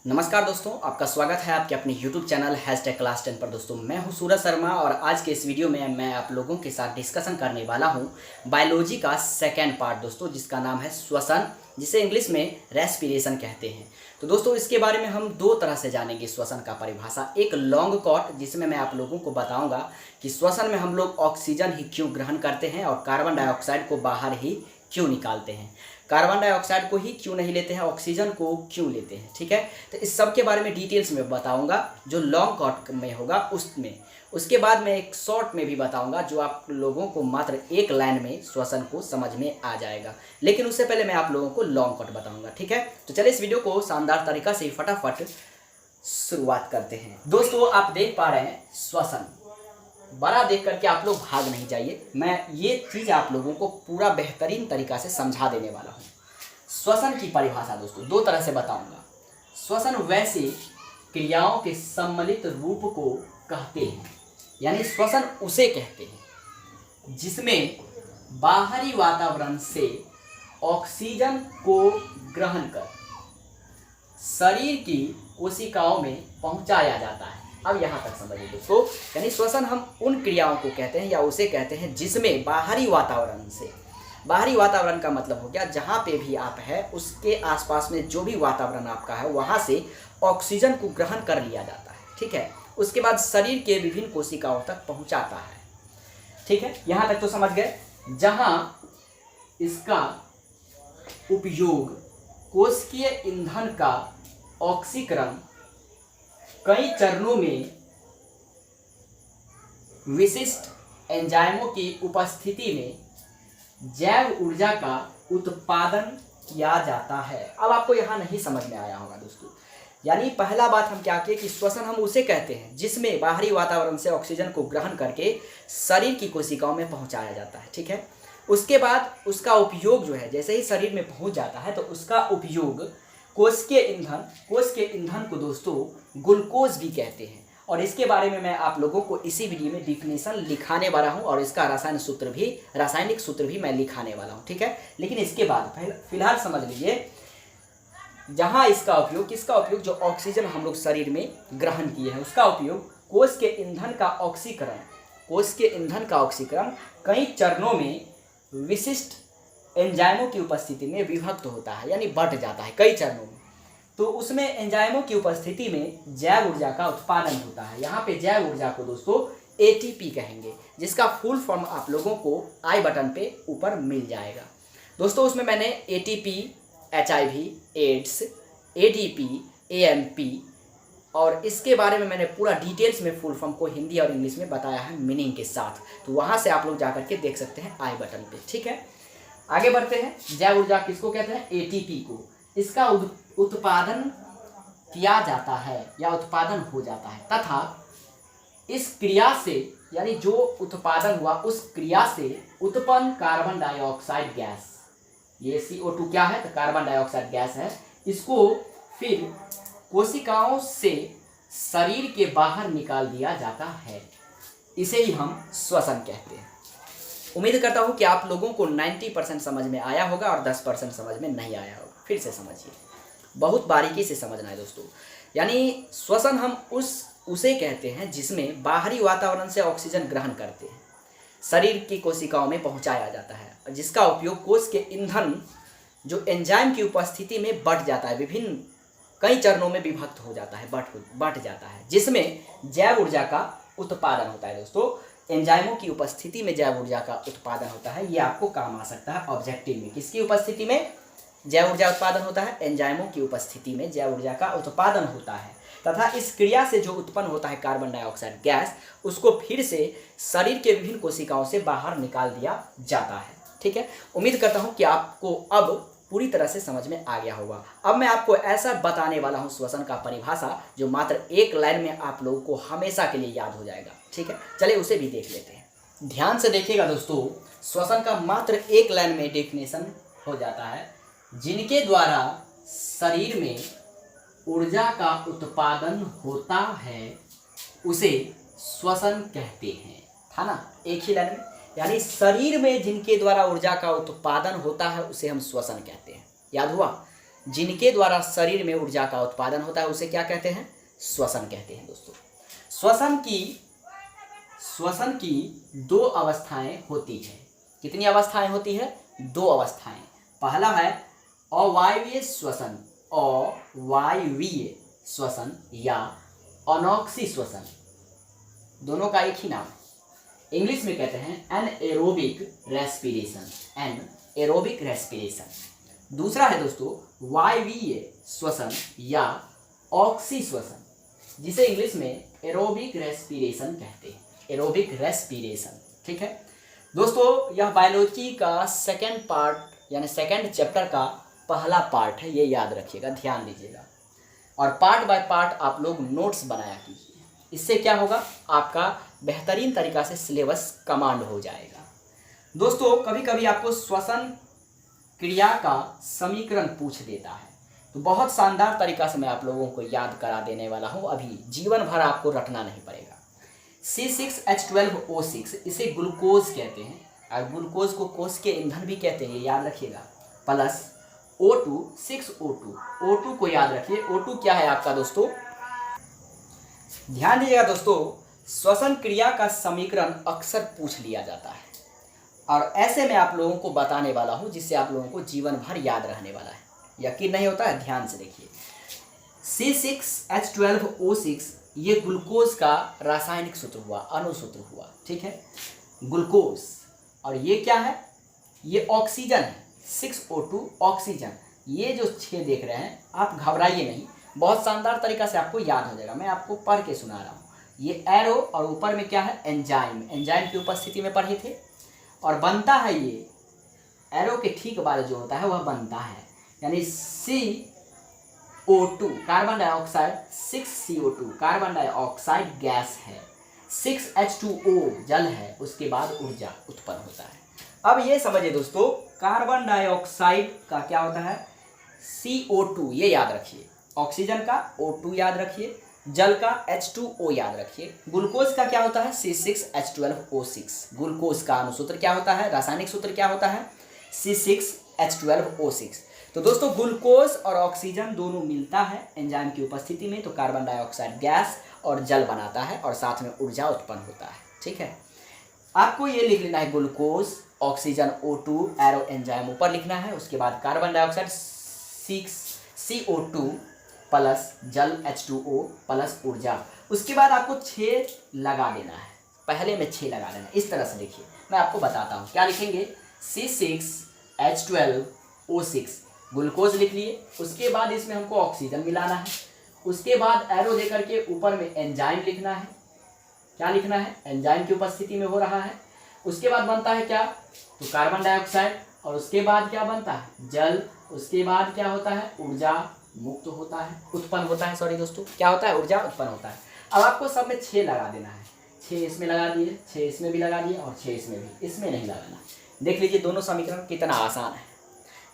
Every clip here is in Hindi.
नमस्कार दोस्तों, आपका स्वागत है आपके अपने YouTube चैनल #क्लास 10 पर। दोस्तों मैं हूं सूरज शर्मा और आज के इस वीडियो में मैं आप लोगों के साथ डिस्कशन करने वाला हूं बायोलॉजी का सेकेंड पार्ट दोस्तों, जिसका नाम है श्वसन, जिसे इंग्लिश में रेस्पिरेशन कहते हैं। तो दोस्तों इसके बारे में हम दो तरह से जानेंगे श्वसन का परिभाषा। एक लॉन्ग कट, जिसमें मैं आप लोगों को बताऊंगा कि श्वसन में हम लोग ऑक्सीजन ही क्यों ग्रहण करते हैं और कार्बन डाइऑक्साइड को बाहर ही क्यों निकालते हैं, कार्बन डाइऑक्साइड को ही क्यों नहीं लेते हैं, ऑक्सीजन को क्यों लेते हैं। ठीक है, तो इस सब के बारे में डिटेल्स में बताऊंगा जो लॉन्ग कट में होगा उसमें। उसके बाद मैं एक शॉर्ट में भी बताऊंगा जो आप लोगों को मात्र एक लाइन में श्वसन को समझ में आ जाएगा। लेकिन उससे पहले मैं आप लोगों को लॉन्ग कट बताऊंगा। ठीक है, तो चलिए इस वीडियो को शानदार तरीका से फटाफट शुरुआत करते हैं। दोस्तों आप देख पा रहे हैं श्वसन, बड़ा देख करके आप लोग भाग नहीं जाइए, मैं ये चीज़ आप लोगों को पूरा बेहतरीन तरीका से समझा देने वाला हूँ। श्वसन की परिभाषा दोस्तों दो तरह से बताऊंगा। श्वसन वैसे क्रियाओं के सम्मिलित रूप को कहते हैं, यानी श्वसन उसे कहते हैं जिसमें बाहरी वातावरण से ऑक्सीजन को ग्रहण कर शरीर की कोशिकाओं में पहुंचाया जाता है। अब यहाँ तक समझिए दोस्तों, यानी श्वसन हम उन क्रियाओं को कहते हैं या उसे कहते हैं जिसमें बाहरी वातावरण से, बाहरी वातावरण का मतलब हो गया जहाँ पे भी आप है उसके आसपास में जो भी वातावरण आपका है वहाँ से ऑक्सीजन को ग्रहण कर लिया जाता है। ठीक है, उसके बाद शरीर के विभिन्न कोशिकाओं तक पहुँचाता है। ठीक है, यहाँ तक तो समझ गए। जहाँ इसका उपयोग कोशिकीय ईंधन का ऑक्सीकरण कई चरणों में विशिष्ट एंजाइमों की उपस्थिति में जैव ऊर्जा का उत्पादन किया जाता है। अब आपको यहाँ नहीं समझ में आया होगा दोस्तों, यानी पहला बात हम क्या किए कि श्वसन हम उसे कहते हैं जिसमें बाहरी वातावरण से ऑक्सीजन को ग्रहण करके शरीर की कोशिकाओं में पहुँचाया जाता है। ठीक है, उसके बाद उसका उपयोग जो है जैसे ही शरीर में पहुँच जाता है तो उसका उपयोग कोशिकीय ईंधन को दोस्तों ग्लूकोज भी कहते हैं। और इसके बारे में मैं आप लोगों को इसी वीडियो में डिफिनेशन लिखाने वाला हूं और इसका रासायनिक सूत्र भी मैं लिखाने वाला हूं। ठीक है, लेकिन इसके बाद फिलहाल समझ लीजिए जहां इसका उपयोग, किसका उपयोग, जो ऑक्सीजन हम लोग शरीर में ग्रहण किए हैं उसका उपयोग कोश के ईंधन का ऑक्सीकरण कई चरणों में विशिष्ट एंजाइमों की उपस्थिति में विभक्त होता है, यानी बढ़ जाता है कई चरणों में। तो उसमें एंजाइमों की उपस्थिति में जैव ऊर्जा का उत्पादन होता है। यहाँ पे जैव ऊर्जा को दोस्तों एटीपी कहेंगे, जिसका फुल फॉर्म आप लोगों को आई बटन पे ऊपर मिल जाएगा। दोस्तों उसमें मैंने ATP, HIV, AIDS, ADP, AMP और इसके बारे में मैंने पूरा डिटेल्स में फुल फॉर्म को हिंदी और इंग्लिश में बताया है मीनिंग के साथ। तो वहाँ से आप लोग जा करके देख सकते हैं आई बटन पे। ठीक है, आगे बढ़ते हैं। जैव ऊर्जा किसको कहते हैं? ATP को। इसका उत्पादन किया जाता है या उत्पादन हो जाता है तथा इस क्रिया से, यानी जो उत्पादन हुआ उस क्रिया से उत्पन्न कार्बन डाइऑक्साइड गैस, ये CO2 क्या है? तो कार्बन डाइऑक्साइड गैस है। इसको फिर कोशिकाओं से शरीर के बाहर निकाल दिया जाता है। इसे ही हम श्वसन कहते हैं। उम्मीद करता हूँ कि आप लोगों को 90% समझ में आया होगा और 10% समझ में नहीं आया होगा। फिर से समझिए, बहुत बारीकी से समझना है दोस्तों। यानी श्वसन हम उसे कहते हैं जिसमें बाहरी वातावरण से ऑक्सीजन ग्रहण करते हैं शरीर की कोशिकाओं में पहुंचाया जाता है, जिसका उपयोग कोश के ईंधन जो एंजाइम की उपस्थिति में बढ़ जाता है, विभिन्न कई चरणों में विभक्त हो जाता है, बढ़ जाता है, जिसमें जैव ऊर्जा का उत्पादन होता है। दोस्तों एंजाइमों की उपस्थिति में जैव ऊर्जा का उत्पादन होता है, ये आपको काम आ सकता है ऑब्जेक्टिव में। किसकी उपस्थिति में जैव ऊर्जा उत्पादन होता है? एंजाइमों की उपस्थिति में जैव ऊर्जा का उत्पादन होता है तथा इस क्रिया से जो उत्पन्न होता है कार्बन डाइऑक्साइड गैस, उसको फिर से शरीर के विभिन्न कोशिकाओं से बाहर निकाल दिया जाता है। ठीक है, उम्मीद करता हूँ कि आपको अब पूरी तरह से समझ में आ गया होगा। अब मैं आपको ऐसा बताने वाला हूँ श्वसन का परिभाषा जो मात्र एक लाइन में आप लोगों को हमेशा के लिए याद हो जाएगा। ठीक है, चलिए उसे भी देख लेते हैं। ध्यान से देखिएगा दोस्तों, श्वसन का मात्र एक लाइन में डेफिनेशन हो जाता है, जिनके द्वारा शरीर में ऊर्जा का उत्पादन होता है उसे श्वसन कहते हैं। था ना, एक ही लाइन में। यानी शरीर में जिनके द्वारा ऊर्जा का उत्पादन होता है उसे हम श्वसन कहते हैं। याद हुआ? जिनके द्वारा शरीर में ऊर्जा का उत्पादन होता है उसे क्या कहते हैं? श्वसन कहते हैं दोस्तों। श्वसन की दो अवस्थाएं होती है। कितनी अवस्थाएं होती है? दो अवस्थाएं। पहला है अवायवीय श्वसन, अवायवीय श्वसन या अनॉक्सी श्वसन, दोनों का एक ही नाम है। इंग्लिश में कहते हैं एनएरोबिक रेस्पिरेशन, एनएरोबिक रेस्पिरेशन। दूसरा है दोस्तों वायवीय श्वसन या ऑक्सी श्वसन, जिसे इंग्लिश में एरोबिक रेस्पिरेशन कहते हैं, एरोबिक रेस्पिरेशन। ठीक है दोस्तों, यह बायोलॉजी का सेकंड पार्ट यानी सेकंड चैप्टर का पहला पार्ट है, ये याद रखिएगा, ध्यान दीजिएगा। और पार्ट बाय पार्ट आप लोग नोट्स बनाया कीजिए। इससे क्या होगा? आपका बेहतरीन तरीक़ा से सिलेबस कमांड हो जाएगा। दोस्तों कभी कभी आपको श्वसन क्रिया का समीकरण पूछ देता है, तो बहुत शानदार तरीक़ा से मैं आप लोगों को याद करा देने वाला हूँ। अभी जीवन भर आपको रटना नहीं पड़ेगा। C6H12O6 इसे ग्लूकोज कहते हैं, और ग्लूकोज को कोष के ईंधन भी कहते हैं, ये याद रखिएगा। प्लस O2 6O2, O2 को याद रखिए। O2 क्या है आपका दोस्तों? ध्यान दीजिएगा दोस्तों, श्वसन क्रिया का समीकरण अक्सर पूछ लिया जाता है, और ऐसे में आप लोगों को बताने वाला हूं जिससे आप लोगों को जीवन भर याद रहने वाला है। यकीन नहीं होता है? ध्यान से देखिए। C6H12O6 ये ग्लूकोज का रासायनिक सूत्र हुआ, अणुसूत्र हुआ। ठीक है, ग्लूकोज। और ये क्या है? ये ऑक्सीजन है, 6O2 ऑक्सीजन। ये जो 6 देख रहे हैं आप घबराइए नहीं, बहुत शानदार तरीका से आपको याद हो जाएगा। मैं आपको पढ़ के सुना रहा हूँ। ये एरो और ऊपर में क्या है? एंजाइम। एंजाइम की उपस्थिति में पढ़े थे। और बनता है ये एरो के ठीक बाद जो होता है वह बनता है, यानी CO2 carbon dioxide, 6CO2 carbon dioxide gas है, 6H2O जल है, उसके बाद ऊर्जा उत्पन्न होता है। अब ये समझिए दोस्तों, कार्बन डाइऑक्साइड का क्या होता है? CO2, ये याद रखिए। ऑक्सीजन का O2 याद रखिए, जल का H2O याद रखिए। ग्लूकोज का क्या होता है? C6H12O6। ग्लूकोज का अणुसूत्र क्या होता है? रासायनिक सूत्र क्या होता है? C6H12O6। तो दोस्तों ग्लूकोज और ऑक्सीजन दोनों मिलता है एंजाइम की उपस्थिति में, तो कार्बन डाइऑक्साइड गैस और जल बनाता है और साथ में ऊर्जा उत्पन्न होता है। ठीक है, आपको ये लिख लेना है glucose, oxygen O2, arrow enzyme ऊपर लिखना है, उसके बाद कार्बन डाइऑक्साइड 6CO2 प्लस जल H2O प्लस ऊर्जा। उसके बाद आपको 6 लगा देना है, पहले में 6 लगा देना है। इस तरह से देखिए, मैं आपको बताता हूँ क्या लिखेंगे। C6H12O6 ग्लूकोज लिख लिए, उसके बाद इसमें हमको ऑक्सीजन मिलाना है, उसके बाद एरो देकर के ऊपर में एंजाइम लिखना है। क्या लिखना है? एंजाइम की उपस्थिति में हो रहा है। उसके बाद बनता है क्या? तो कार्बन डाइऑक्साइड, और उसके बाद क्या बनता है? जल। उसके बाद क्या होता है? ऊर्जा मुक्त होता है, उत्पन्न होता है। सॉरी दोस्तों, क्या होता है? ऊर्जा उत्पन्न होता है। अब आपको सब में 6 लगा देना है। 6 इसमें लगा दिए, 6 इसमें भी लगा दिए, और 6 इसमें भी। इसमें नहीं लगाना। देख लीजिए दोनों समीकरण कितना आसान है।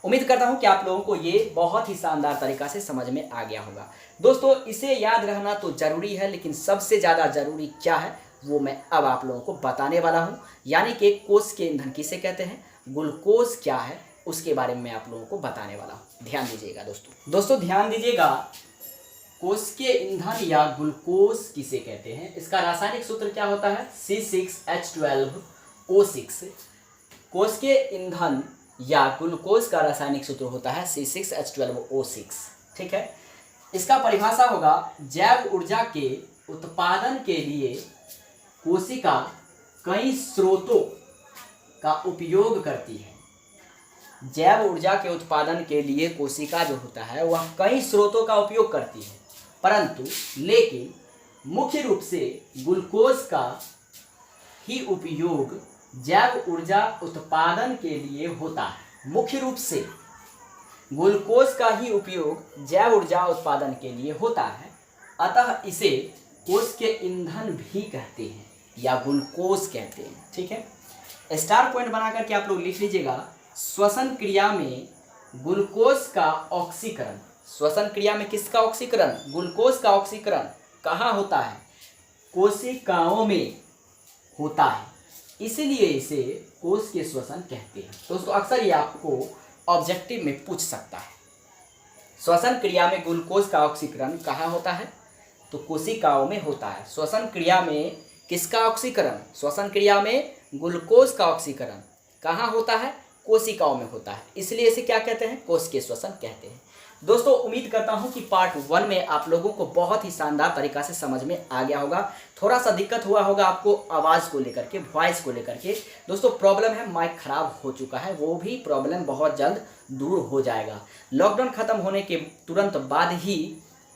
उम्मीद करता हूं कि आप लोगों को ये बहुत ही शानदार तरीका से समझ में आ गया होगा। दोस्तों इसे याद रहना तो जरूरी है, लेकिन सबसे ज़्यादा जरूरी क्या है वो मैं अब आप लोगों को बताने वाला हूं। यानी कि कोष के ईंधन किसे कहते हैं, ग्लूकोज क्या है, उसके बारे में मैं आप लोगों को बताने वाला हूं। ध्यान दीजिएगा दोस्तों ध्यान दीजिएगा। कोष के ईंधन या ग्लूकोज किसे कहते हैं, इसका रासायनिक सूत्र क्या होता है? C6H12O6। कोष के ईंधन या ग्लूकोज का रासायनिक सूत्र होता है C6H12O6। ठीक है, इसका परिभाषा होगा जैव ऊर्जा के उत्पादन के लिए कोशिका कई स्रोतों का उपयोग करती है। जैव ऊर्जा के उत्पादन के लिए कोशिका जो होता है वह कई स्रोतों का उपयोग करती है, परंतु लेकिन मुख्य रूप से ग्लूकोज का ही उपयोग जैव ऊर्जा उत्पादन के लिए होता है। मुख्य रूप से ग्लूकोज का ही उपयोग जैव ऊर्जा उत्पादन के लिए होता है, अतः इसे कोष के ईंधन भी कहते हैं या ग्लूकोज कहते हैं। ठीक है, स्टार पॉइंट बना करके आप लोग लिख लीजिएगा। श्वसन क्रिया में ग्लूकोज का ऑक्सीकरण, श्वसन क्रिया में किसका ऑक्सीकरण? ग्लूकोज का ऑक्सीकरण कहाँ होता है? कोशिकाओं में होता है, इसलिए इसे कोष के श्वसन कहते हैं। दोस्तों अक्सर ये आपको ऑब्जेक्टिव में पूछ सकता है। श्वसन क्रिया में ग्लूकोज का ऑक्सीकरण कहाँ होता है? तो कोशिकाओं में होता है। श्वसन क्रिया में किसका ऑक्सीकरण? श्वसन क्रिया में ग्लूकोज का ऑक्सीकरण कहाँ होता है? कोशिकाओं में होता है, इसलिए इसे क्या कहते हैं? कोशिकीय श्वसन कहते हैं। दोस्तों उम्मीद करता हूं कि पार्ट 1 में आप लोगों को बहुत ही शानदार तरीका से समझ में आ गया होगा। थोड़ा सा दिक्कत हुआ होगा आपको आवाज़ को लेकर के, वॉइस को लेकर के। दोस्तों प्रॉब्लम है, माइक खराब हो चुका है, वो भी प्रॉब्लम बहुत जल्द दूर हो जाएगा। लॉकडाउन ख़त्म होने के तुरंत बाद ही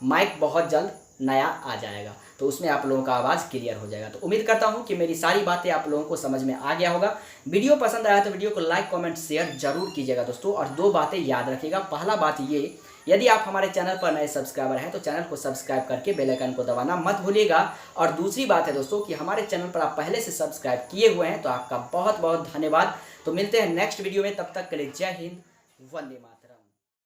माइक बहुत जल्द नया आ जाएगा, तो उसमें आप लोगों का आवाज़ क्लियर हो जाएगा। तो उम्मीद करता हूं कि मेरी सारी बातें आप लोगों को समझ में आ गया होगा। वीडियो पसंद आया तो वीडियो को लाइक कमेंट शेयर जरूर कीजिएगा दोस्तों। और 2 बातें याद रखिएगा। पहला बात ये, यदि आप हमारे चैनल पर नए सब्सक्राइबर हैं तो चैनल को सब्सक्राइब करके बेल आइकन को दबाना मत भूलिएगा। और दूसरी बात है दोस्तों कि हमारे चैनल पर आप पहले से सब्सक्राइब किए हुए हैं तो आपका बहुत बहुत धन्यवाद। तो मिलते हैं नेक्स्ट वीडियो में, तब तक के लिए जय हिंद, वंदे मातरम।